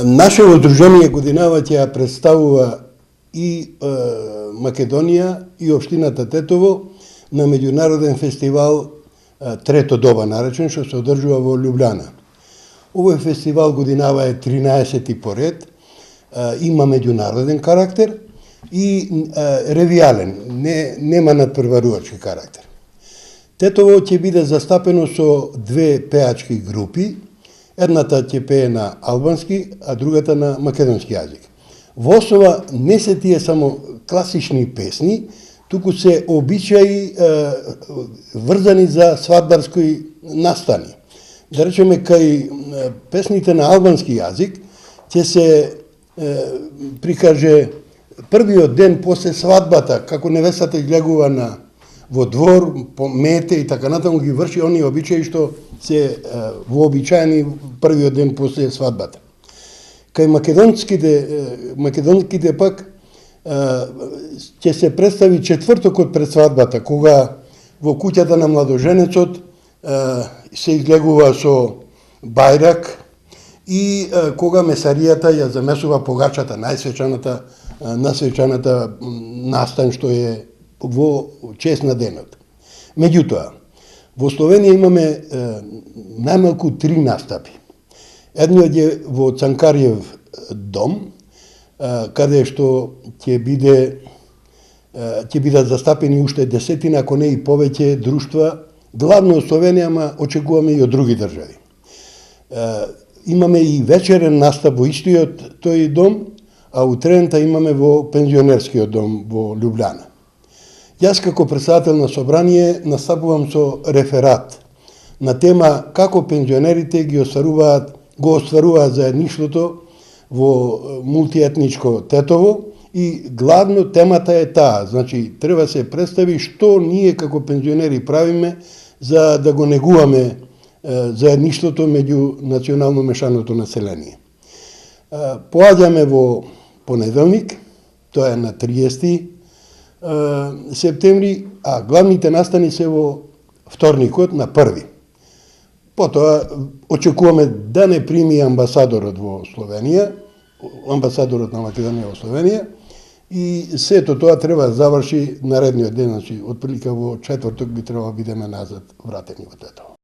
Нашето здружение годинава ќе ја представува и Македонија и општината Тетово на меѓународен фестивал Трето доба наречен, што се одржува во Љубљана. Овој фестивал годинава е 13-ти поред, има меѓународен карактер и ревијален, нема надпреварувачки карактер. Тетово ќе биде застапено со две пеачки групи, едната ќе пее на албански, а другата на македонски јазик. Во основа не се тие само класични песни, туку се обичаи врзани за свадбарски настани. Да речеме, кај песните на албански јазик ќе се прикаже првиот ден после свадбата, како невестата излегува во двор, по мете и така натаму, ги врши оние обичаи што се вообичаени првиот ден после свадбата. Кај македонските пак ќе се представи четвртокот пред свадбата, кога во куќата на младоженецот се излегува со бајрак и кога месаријата ја замесува погачата, најсвечаната настан што е во чест на денот. Меѓутоа, во Словенија имаме најмалку 3 настапи. Едниот е во Цанкариев дом, каде што ќе бидат застапени уште 10, ако не и повеќе друштва, главно од Словенија, ама очекуваме и од други држави. Имаме и вечерен настап во истиот тој дом, а утрената имаме во пензионерскиот дом во Љубљана. Јас како председател на собрание настапувам со реферат на тема како пензионерите го остваруваат заедништвото во мултиетничко Тетово и главно темата е таа, значи треба се представи што ние како пензионери правиме за да го негуваме заедништвото меѓу национално мешаното население. Поаѓаме во понеделник, тоа е на 30 септември, а главните настани се во вторникот на 1. Потоа очекуваме да не прими амбасадорот во Словенија, амбасадорот на Македонија во Словенија, и сето тоа треба да заврши наредниот ден, значи отприлика во четврток би требало бидеме назад вратени во Тетово.